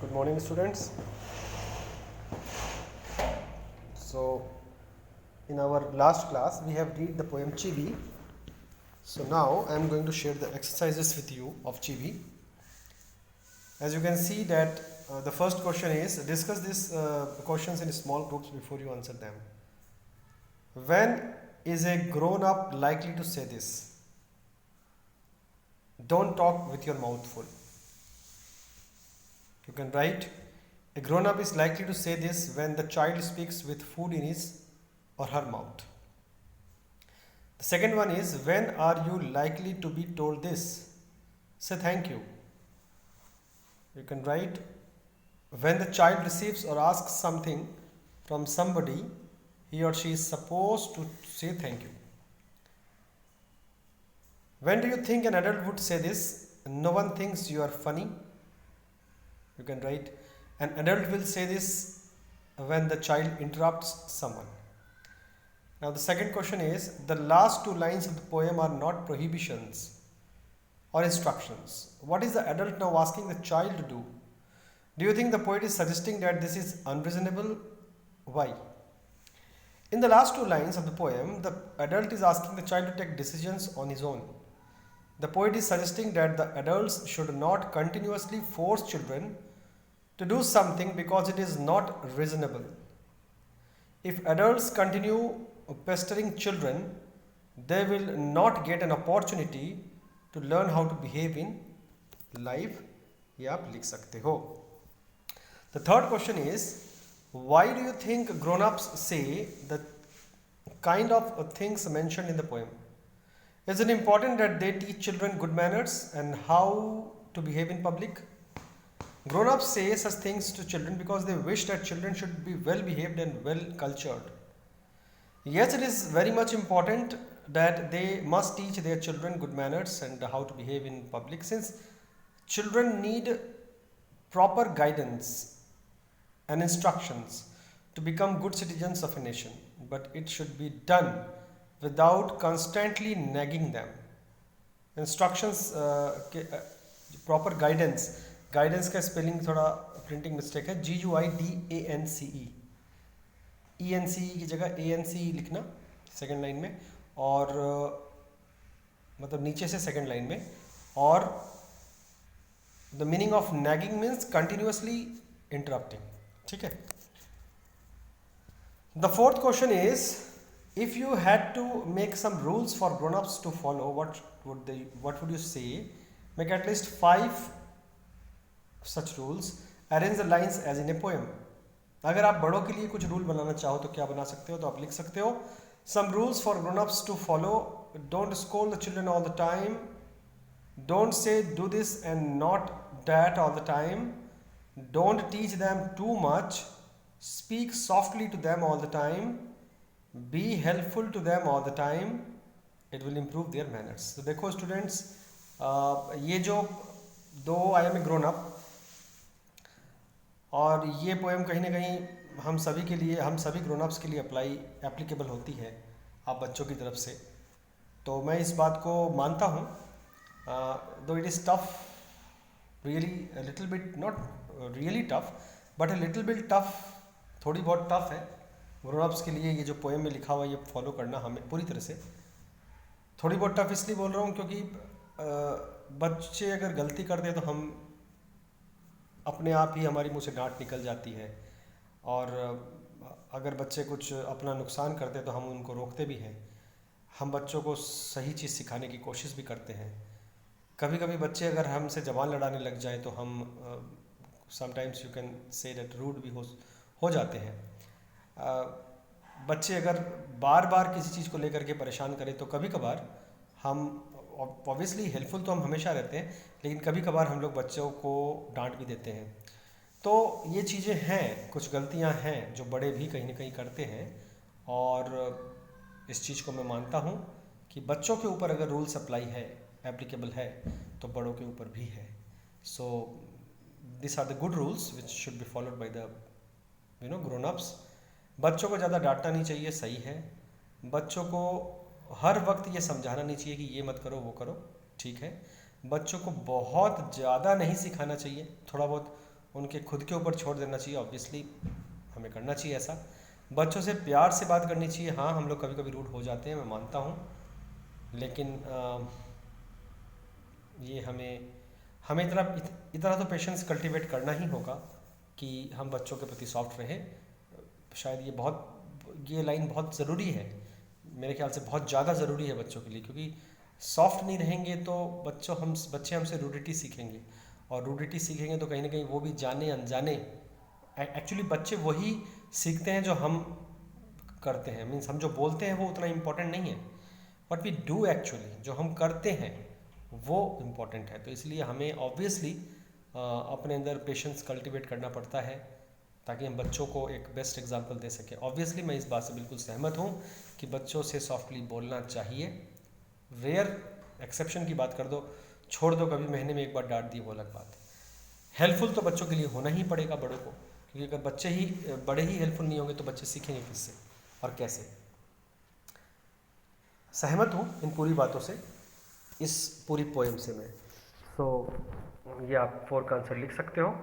Good morning, students. So, in our last class, we have read the poem Chibi. So now I am going to share the exercises with you of Chibi. As you can see that the first question is discuss these questions in small groups before you answer them. When is a grown up likely to say this? Don't talk with your mouth full. You can write a grown up is likely to say this when the child speaks with food in his or her mouth. The second one is when are you likely to be told this? Say thank you. You can write when the child receives or asks something from somebody, he or she is supposed to say thank you. When do you think an adult would say this? No one thinks you are funny. You can write an adult will say this when the child interrupts someone. Now the second question is the last two lines of the poem are not prohibitions or instructions. What is the adult now asking the child to do? Do you think the poet is suggesting that this is unreasonable? Why? In the last two lines of the poem, the adult is asking the child to take decisions on his own. The poet is suggesting that the adults should not continuously force children to do something because it is not reasonable. If adults continue pestering children, they will not get an opportunity to learn how to behave in life. ये आप लिख सकते हो. The third question is why do you think grown-ups say the kind of things mentioned in the poem? Is it important that they teach children good manners and how to behave in public? Grown-ups say such things to children because they wish that children should be well behaved and well cultured. Yes, it is very much important that they must teach their children good manners and how to behave in public, since children need proper guidance and instructions to become good citizens of a nation, but it should be done without constantly nagging them. Instructions, proper guidance. Guidance का spelling थोड़ा printing mistake है. GUIDANCE ENCE की जगह ANCE लिखना second line में, और मतलब नीचे से सेकेंड लाइन में. और the meaning of nagging means continuously interrupting. ठीक है. The fourth question is if you had to make some rules for grown-ups to follow, what would you say? Make at least 5 such rules. Arrange the lines as in a poem. अगर आप बड़ों के लिए कुछ rule बनाना चाहो तो क्या बना सकते हो? तो आप लिख सकते हो some rules for grown-ups to follow. Don't scold the children all the time. Don't say do this and not that all the time. Don't teach them too much. Speak softly to them all the time. Be helpful to them all the time. It will improve their manners. तो देखो students, ये जो दो I am a grown up और ये poem कहीं ना कहीं हम सभी के लिए, हम सभी ग्रोन अप्स के लिए एप्लीकेबल होती है आप बच्चों की तरफ से. तो मैं इस बात को मानता हूँ, दो it is tough, really little bit, not really tough but a little bit tough, थोड़ी बहुत टफ है ग्रोन अप्स के लिए. ये जो पोएम में लिखा हुआ ये फॉलो करना हमें पूरी तरह से. थोड़ी बहुत टफ इसलिए बोल रहा हूँ क्योंकि बच्चे अगर गलती करते हैं तो हम अपने आप ही हमारी मुंह से डांट निकल जाती है, और अगर बच्चे कुछ अपना नुकसान करते हैं तो हम उनको रोकते भी हैं. हम बच्चों को सही चीज़ सिखाने की कोशिश भी करते हैं. कभी कभी बच्चे अगर हमसे जबान लड़ाने लग जाए तो हम sometimes you can say that rude भी हो जाते हैं. बच्चे अगर बार बार किसी चीज़ को लेकर के परेशान करें तो कभी कभार हम, ऑब्वियसली हेल्पफुल तो हम हमेशा रहते हैं, लेकिन कभी कभार हम लोग बच्चों को डांट भी देते हैं. तो ये चीज़ें हैं, कुछ गलतियां हैं जो बड़े भी कहीं ना कहीं करते हैं, और इस चीज़ को मैं मानता हूँ कि बच्चों के ऊपर अगर रूल्स अप्लाई है, एप्लीकेबल है, तो बड़ों के ऊपर भी है. So this are the good rules which should be followed by the grown ups. बच्चों को ज़्यादा डांटना नहीं चाहिए, सही है. बच्चों को हर वक्त ये समझाना नहीं चाहिए कि ये मत करो वो करो, ठीक है. बच्चों को बहुत ज़्यादा नहीं सिखाना चाहिए, थोड़ा बहुत उनके खुद के ऊपर छोड़ देना चाहिए। ऑब्वियसली हमें करना चाहिए ऐसा। बच्चों से प्यार से बात करनी चाहिए। हाँ, हम लोग कभी कभी रूड हो जाते हैं, मैं मानता हूँ, लेकिन ये हमें हमें इतना तो पेशेंस कल्टीवेट करना ही होगा कि हम बच्चों के प्रति सॉफ्ट रहें। शायद ये लाइन बहुत ज़रूरी है, मेरे ख्याल से बहुत ज़्यादा ज़रूरी है बच्चों के लिए, क्योंकि सॉफ्ट नहीं रहेंगे तो बच्चे हमसे रूडिटी सीखेंगे, और रूडिटी सीखेंगे तो कहीं ना कहीं वो भी जाने अनजाने, एक्चुअली बच्चे वही सीखते हैं जो हम करते हैं। मीन्स हम जो बोलते हैं वो उतना इम्पोर्टेंट नहीं है, व्हाट वी डू एक्चुअली, जो हम करते हैं वो इम्पोर्टेंट है। तो इसलिए हमें ऑब्वियसली अपने अंदर पेशेंस कल्टीवेट करना पड़ता है ताकि हम बच्चों को एक बेस्ट एग्जांपल दे सकें। ऑब्वियसली मैं इस बात से बिल्कुल सहमत हूँ कि बच्चों से सॉफ्टली बोलना चाहिए। रेयर एक्सेप्शन की बात कर दो, छोड़ दो, कभी महीने में एक बार डांट दी वो अलग बात है। हेल्पफुल तो बच्चों के लिए होना ही पड़ेगा, बड़ों को, क्योंकि अगर बड़े ही हेल्पफुल नहीं होंगे तो बच्चे सीखेंगे किससे और कैसे। सहमत हूँ इन पूरी बातों से, इस पूरी पोएम से मैं। सो ये आप 4 का आंसर लिख सकते हो।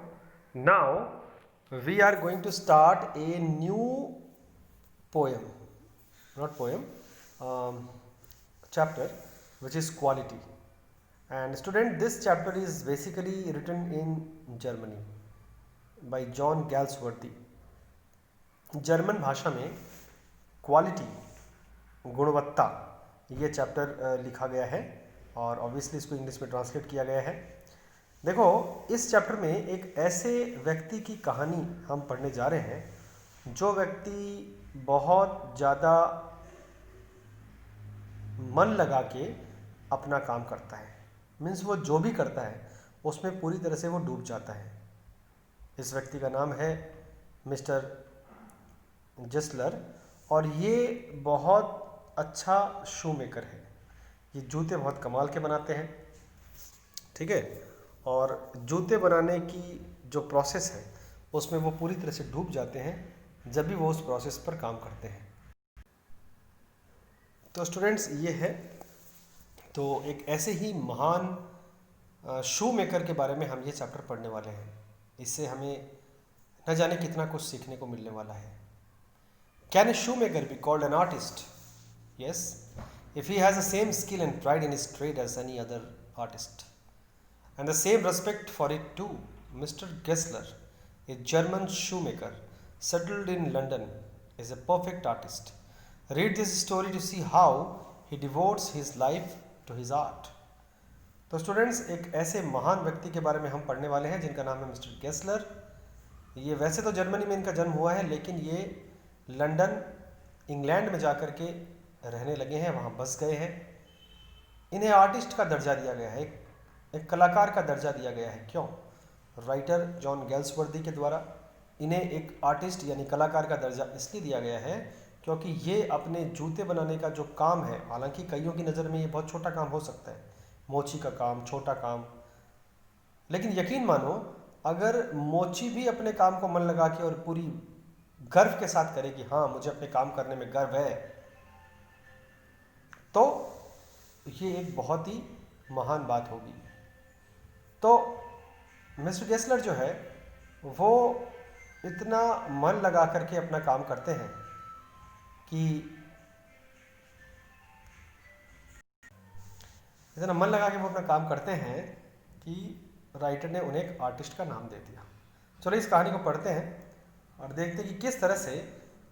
Now we are going to start a new poem, not poem, chapter, which is quality. And student, this chapter is basically written in Germany by John Galsworthy. German भाषा में क्वालिटी, गुणवत्ता, ये चैप्टर लिखा गया है और ऑब्वियसली इसको English में ट्रांसलेट किया गया है। देखो, इस चैप्टर में एक ऐसे व्यक्ति की कहानी हम पढ़ने जा रहे हैं जो व्यक्ति बहुत ज़्यादा मन लगा के अपना काम करता है। मीन्स वो जो भी करता है उसमें पूरी तरह से वो डूब जाता है। इस व्यक्ति का नाम है मिस्टर जेस्लर और ये बहुत अच्छा शू मेकर है। ये जूते बहुत कमाल के बनाते हैं, ठीक है, और जूते बनाने की जो प्रोसेस है उसमें वो पूरी तरह से डूब जाते हैं जब भी वो उस प्रोसेस पर काम करते हैं। तो स्टूडेंट्स, ये है तो एक ऐसे ही महान शू मेकर के बारे में हम ये चैप्टर पढ़ने वाले हैं। इससे हमें न जाने कितना कुछ सीखने को मिलने वाला है। Can a shoe maker be called an artist? Yes, if he has the same skill and pride in his trade as any other artist, and the same respect for it too. Mr. Gessler, a German shoemaker settled in London, is a perfect artist. Read this story to see how he devotes his life to his art. तो students, एक ऐसे महान व्यक्ति के बारे में हम पढ़ने वाले हैं जिनका नाम है मिस्टर गेस्लर। ये वैसे तो जर्मनी में इनका जन्म हुआ है, लेकिन ये लंदन, इंग्लैंड में जाकर के रहने लगे हैं, वहाँ बस गए हैं। इन्हें आर्टिस्ट का दर्जा दिया गया है, एक कलाकार का दर्जा दिया गया है। क्यों? राइटर जॉन गैल्सवर्दी के द्वारा इन्हें एक आर्टिस्ट यानी कलाकार का दर्जा इसलिए दिया गया है क्योंकि ये अपने जूते बनाने का जो काम है, हालांकि कईयों की नज़र में ये बहुत छोटा काम हो सकता है, मोची का काम, छोटा काम, लेकिन यकीन मानो अगर मोची भी अपने काम को मन लगा के और पूरी गर्व के साथ करे कि हाँ, मुझे अपने काम करने में गर्व है, तो ये एक बहुत ही महान बात होगी। तो मिस्टर गेस्लर जो है वो इतना मन लगा करके अपना काम करते हैं कि इतना मन लगा के वो अपना काम करते हैं कि राइटर ने उन्हें एक आर्टिस्ट का नाम दे दिया। चलो इस कहानी को पढ़ते हैं और देखते हैं कि किस तरह से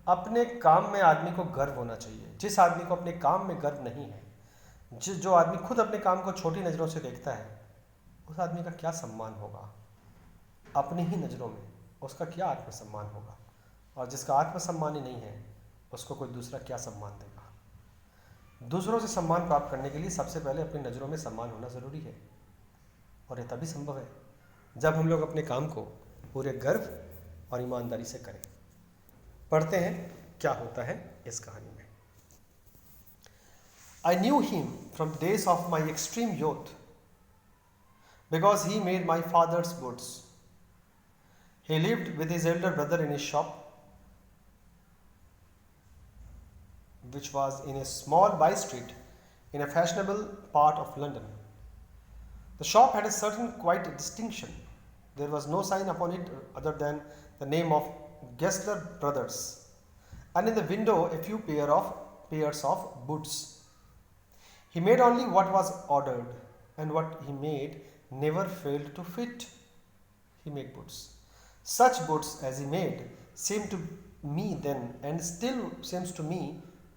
अपने काम में आदमी को गर्व होना चाहिए। जिस आदमी को अपने काम में गर्व नहीं है, जो आदमी खुद अपने काम को छोटी नज़रों से देखता है, उस आदमी का क्या सम्मान होगा अपनी ही नज़रों में, उसका क्या आत्मसम्मान होगा। और जिसका आत्मसम्मान ही नहीं है उसको कोई दूसरा क्या सम्मान देगा। दूसरों से सम्मान प्राप्त करने के लिए सबसे पहले अपनी नज़रों में सम्मान होना ज़रूरी है, और ये तभी संभव है जब हम लोग अपने काम को पूरे गर्व और ईमानदारी से करें। पढ़ते हैं क्या होता है इस कहानी में। I knew him from days of my extreme youth because he made my father's goods. He lived with his elder brother in his shop, which was in a small by street in a fashionable part of London. The shop had a certain quiet distinction. There was no sign upon it other than the name of Gessler Brothers, and in the window a few pairs of boots. He made only what was ordered, and what he made never failed to fit. He made boots. Such boots as he made seemed to me then, and still seems to me,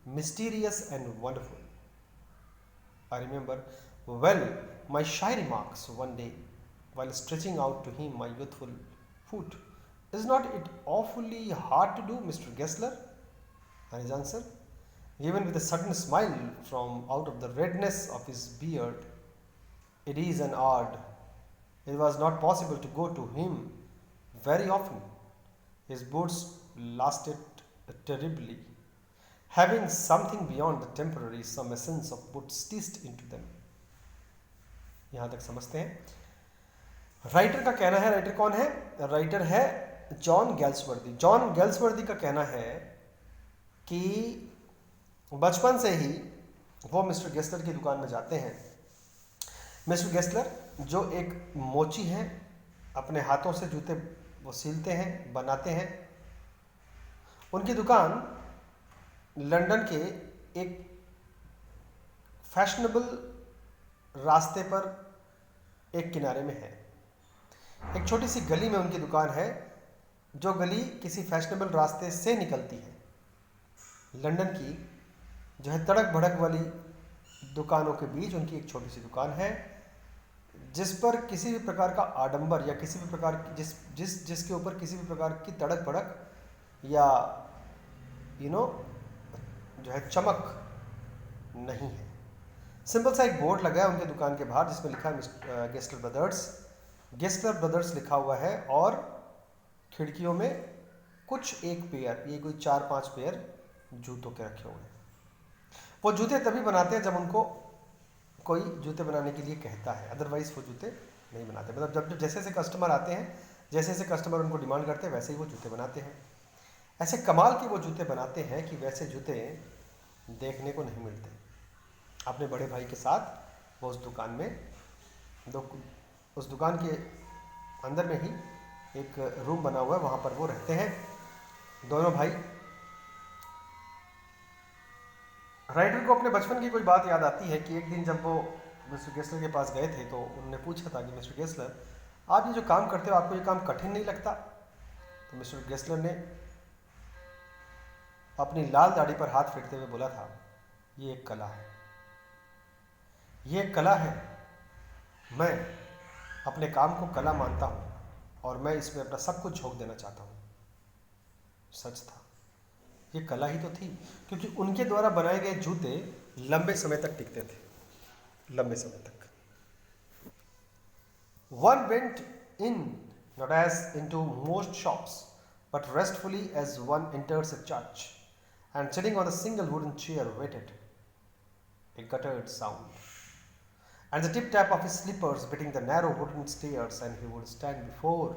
mysterious and wonderful. I remember well my shy remarks one day while stretching out to him my youthful foot. Is not it awfully hard to do, Mr. Gessler? And his answer, given with a sudden smile from out of the redness of his beard, it is an art. It was not possible to go to him very often. His boots lasted terribly, having something beyond the temporary, some essence of boot stitched into them. यहां तक समझते हैं। Writer का कहना है, writer कौन है? Writer है जॉन गैल्सवर्दी। जॉन गैल्सवर्दी का कहना है कि बचपन से ही वो मिस्टर गेस्लर की दुकान में जाते हैं। मिस्टर गेस्लर जो एक मोची हैं, अपने हाथों से जूते वो सिलते हैं, बनाते हैं। उनकी दुकान लंदन के एक फैशनेबल रास्ते पर एक किनारे में है। एक छोटी सी गली में उनकी दुकान है, जो गली किसी फैशनेबल रास्ते से निकलती है। लंदन की जो है तड़क भड़क वाली दुकानों के बीच उनकी एक छोटी सी दुकान है, जिस पर किसी भी प्रकार का आडंबर या किसी भी प्रकार की जिसके ऊपर किसी भी प्रकार की तड़क भड़क या जो है चमक नहीं है। सिंपल सा एक बोर्ड लगा है उनके दुकान के बाहर जिसमें लिखा है गेस्लर ब्रदर्स। गेस्लर ब्रदर्स लिखा हुआ है और खिड़कियों में कुछ एक पेयर, ये कोई 4-5 पेयर जूतों के रखे हुए हैं। वो जूते तभी बनाते हैं जब उनको कोई जूते बनाने के लिए कहता है, अदरवाइज वो जूते नहीं बनाते। मतलब जब जैसे जैसे कस्टमर आते हैं, जैसे जैसे कस्टमर उनको डिमांड करते हैं, वैसे ही वो जूते बनाते हैं। ऐसे कमाल के वो जूते बनाते हैं कि वैसे जूते देखने को नहीं मिलते। अपने बड़े भाई के साथ वो उस दुकान में उस दुकान के अंदर में ही एक रूम बना हुआ है, वहाँ पर वो रहते हैं दोनों भाई। राइटर को अपने बचपन की कोई बात याद आती है कि एक दिन जब वो मिस्टर गेस्लर के पास गए थे तो उन्होंने पूछा था कि मिस्टर गेस्लर, आप ये जो काम करते हो, आपको ये काम कठिन नहीं लगता? तो मिस्टर गेस्लर ने अपनी लाल दाढ़ी पर हाथ फेरते हुए बोला था, ये एक कला है, ये एक कला है। मैं अपने काम को कला मानता हूँ और मैं इसमें अपना सब कुछ झोंक देना चाहता हूँ। सच था, ये कला ही तो थी, क्योंकि उनके द्वारा बनाए गए जूते लंबे समय तक टिकते थे, लंबे समय तक। One went in, not as into most shops, but restfully as one enters a church, and sitting on a single wooden chair waited a guttered sound, and the tip-tap of his slippers beating the narrow wooden stairs, and he would stand before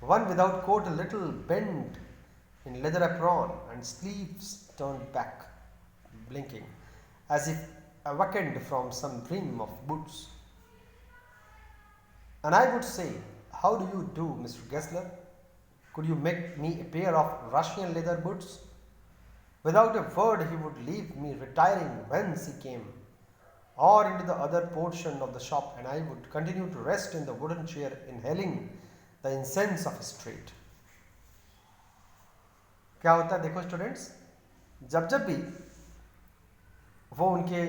one without coat, a little bent in leather apron and sleeves turned back, blinking, as if awakened from some dream of boots. And I would say, how do you do, Mr. Gessler? Could you make me a pair of Russian leather boots? Without a word he would leave me retiring whence he came, or into the other portion of the shop, and I would continue to rest in the wooden chair, inhaling the incense of his trade. क्या होता है देखो students, जब जब भी वो उनके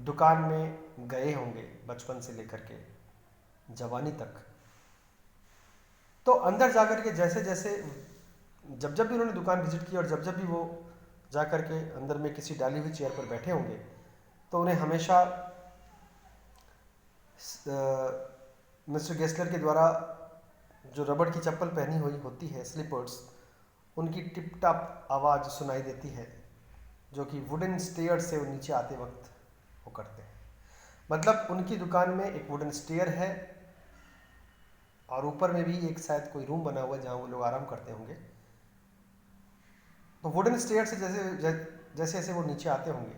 दुकान में गए होंगे बचपन से लेकर के जवानी तक, तो अंदर जाकर के जैसे जैसे जब जब भी उन्होंने दुकान विजिट की और जब जब भी वो जाकर के अंदर में किसी डाली हुई चेयर पर बैठे होंगे, तो उन्हें हमेशा मिस्टर गेस्लर के द्वारा जो रबड़ की चप्पल पहनी हुई होती है, स्लीपर्स, उनकी टिप टाप आवाज़ सुनाई देती है, जो कि वुडन स्टेयर से वो नीचे आते वक्त वो करते हैं। मतलब उनकी दुकान में एक वुडन स्टेयर है और ऊपर में भी एक शायद कोई रूम बना हुआ है जहाँ वो लोग आराम करते होंगे। तो वुडन स्टेयर से जैसे जैसे वो नीचे आते होंगे,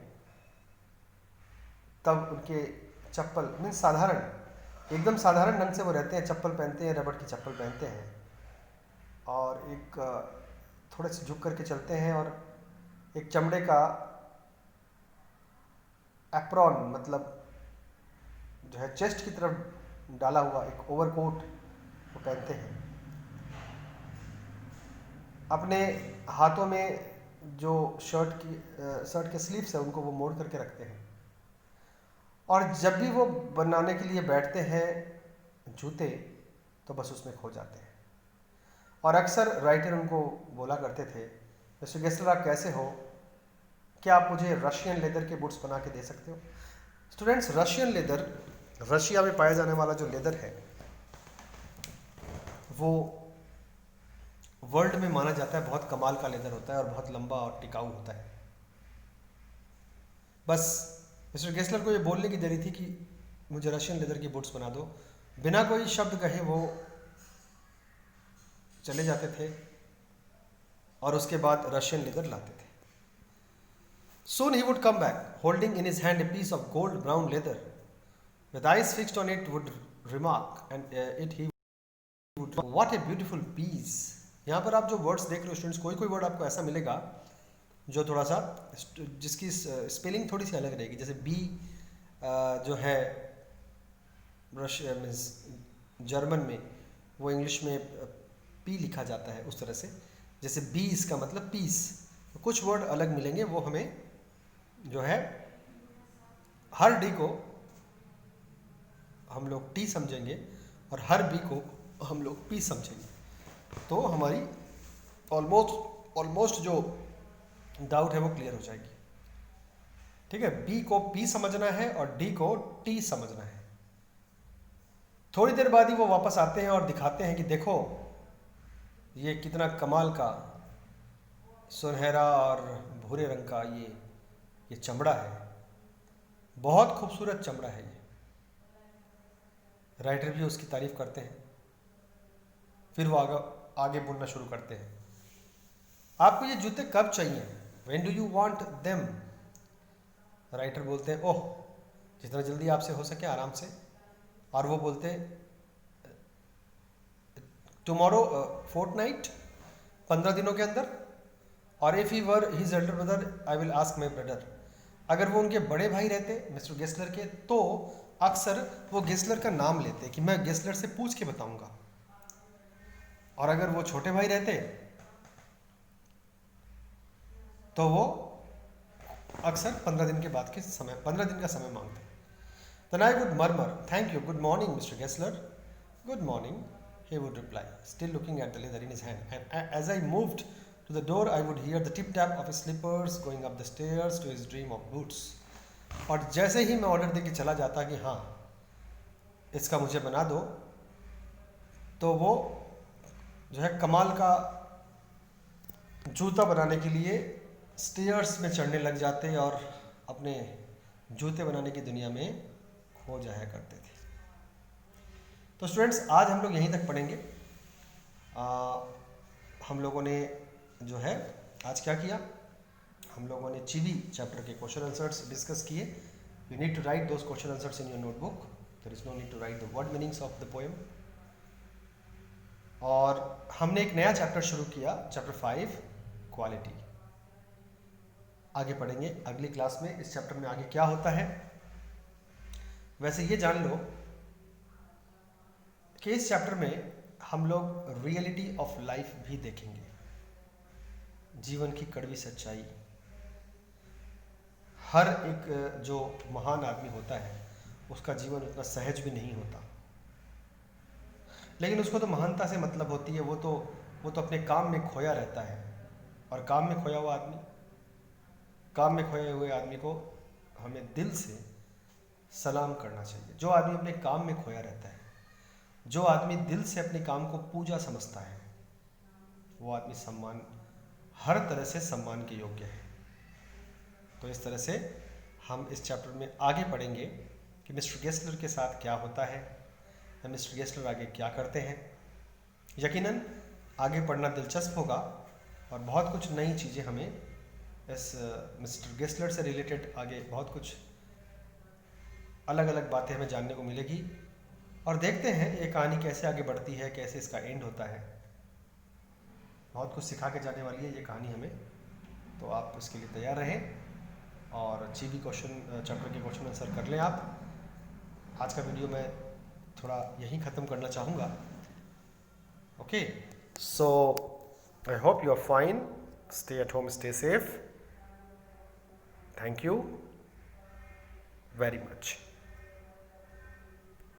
तब उनके चप्पल मीन्स साधारण एकदम साधारण ढंग से वो रहते हैं, चप्पल पहनते हैं, रबड़ की चप्पल पहनते हैं और एक थोड़े से झुक करके चलते हैं और एक चमड़े का एप्रॉन, मतलब जो है चेस्ट की तरफ डाला हुआ एक ओवरकोट वो पहनते हैं। अपने हाथों में जो शर्ट के स्लीव्स है उनको वो मोड़ करके रखते हैं और जब भी वो बनाने के लिए बैठते हैं जूते, तो बस उसमें खो जाते हैं। और अक्सर राइटर उनको बोला करते थे, मिस्टर गेस्लर आप कैसे हो, क्या आप मुझे रशियन लेदर के बूट्स बना के दे सकते हो। स्टूडेंट्स, रशियन लेदर, रशिया में पाया जाने वाला जो लेदर है वो वर्ल्ड में माना जाता है बहुत कमाल का लेदर होता है और बहुत लंबा और टिकाऊ होता है। बस मिस्टर गेस्लर को ये बोलने की देरी थी कि मुझे रशियन लेदर की बूट्स बना दो। बिना कोई शब्द कहे वो चले जाते थे और उसके बाद रशियन लेदर लाते थे। Soon he would come back, holding in his hand a piece of gold brown leather. With eyes fixed on it, would remark, and he would, what a beautiful piece. यहाँ पर आप जो words देख रहे हो students, कोई कोई word आपको ऐसा मिलेगा जो थोड़ा सा, जिसकी स्पेलिंग थोड़ी सी अलग रहेगी। जैसे बी जो है रशिया मीन्स जर्मन में, वो इंग्लिश में पी लिखा जाता है उस तरह से। जैसे बी इसका मतलब पीस, कुछ वर्ड अलग मिलेंगे, वो हमें जो है हर डी को हम लोग टी समझेंगे और हर बी को हम लोग पी समझेंगे, तो हमारी ऑलमोस्ट जो डाउट है वो क्लियर हो जाएगी। ठीक है, बी को पी समझना है और डी को टी समझना है। थोड़ी देर बाद ही वो वापस आते हैं और दिखाते हैं कि देखो ये कितना कमाल का सुनहरा और भूरे रंग का ये चमड़ा है, बहुत खूबसूरत चमड़ा है ये। राइटर भी उसकी तारीफ करते हैं। फिर वो आगे बोलना शुरू करते हैं, आपको ये जूते कब चाहिए, when do you want them. Writer बोलते हैं ओह जितना जल्दी आपसे हो सके, आराम से। और वो बोलते हैं टुमारो, फोर्टनाइट, 15 दिनों के अंदर। और if he were his Elder brother I will ask my brother. अगर वो उनके बड़े भाई रहते मिस्टर गेस्लर के, तो अक्सर वो गेस्लर का नाम लेते कि मैं गेस्लर से पूछ के बताऊंगा। और अगर वो छोटे भाई रहते तो वो अक्सर 15 दिन के बाद के समय, 15 दिन का समय मांगते। Then I would murmur, thank you, good morning, Mr. Gessler. Good morning, he would reply, still looking at the leather in his hand. And as I moved to the door, I would hear the tip-tap of his slippers going up the stairs to his dream of boots. और जैसे ही मैं order देके चला जाता कि हाँ इसका मुझे बना दो, तो वो जो है कमाल का जूता बनाने के लिए स्टेयर्स में चढ़ने लग जाते और अपने जूते बनाने की दुनिया में खो जाया करते थे। तो स्टूडेंट्स, आज हम लोग यहीं तक पढ़ेंगे। हम लोगों ने जो है आज क्या किया, हम लोगों ने चीवी चैप्टर के क्वेश्चन आंसर्स डिस्कस किए। You need to write those question answers in your notebook, there is no need to write the word meanings of the poem. और हमने एक नया चैप्टर शुरू किया, चैप्टर 5 क्वालिटी। आगे पढ़ेंगे अगली क्लास में इस चैप्टर में आगे क्या होता है। वैसे ये जान लो कि इस चैप्टर में हम लोग रियलिटी ऑफ लाइफ भी देखेंगे, जीवन की कड़वी सच्चाई। हर एक जो महान आदमी होता है उसका जीवन उतना सहज भी नहीं होता, लेकिन उसको तो महानता से मतलब होती है। वो तो अपने काम में खोया रहता है। और काम में खोए हुए आदमी को हमें दिल से सलाम करना चाहिए। जो आदमी अपने काम में खोया रहता है, जो आदमी दिल से अपने काम को पूजा समझता है, वो आदमी हर तरह से सम्मान के योग्य है। तो इस तरह से हम इस चैप्टर में आगे पढ़ेंगे कि मिस्टर गेस्लर के साथ क्या होता है या मिस्टर गेस्लर आगे क्या करते हैं। यकीनन आगे पढ़ना दिलचस्प होगा और बहुत कुछ नई चीज़ें हमें इस मिस्टर गेस्लर से रिलेटेड आगे बहुत कुछ अलग अलग बातें हमें जानने को मिलेगी। और देखते हैं ये कहानी कैसे आगे बढ़ती है, कैसे इसका एंड होता है। बहुत कुछ सिखा के जाने वाली है ये कहानी हमें, तो आप उसके लिए तैयार रहें और GV क्वेश्चन चैप्टर के क्वेश्चन आंसर कर लें आप। आज का वीडियो मैं थोड़ा यहीं ख़त्म करना चाहूँगा। Okay, so I hope you are fine, stay at home, stay safe, thank you very much.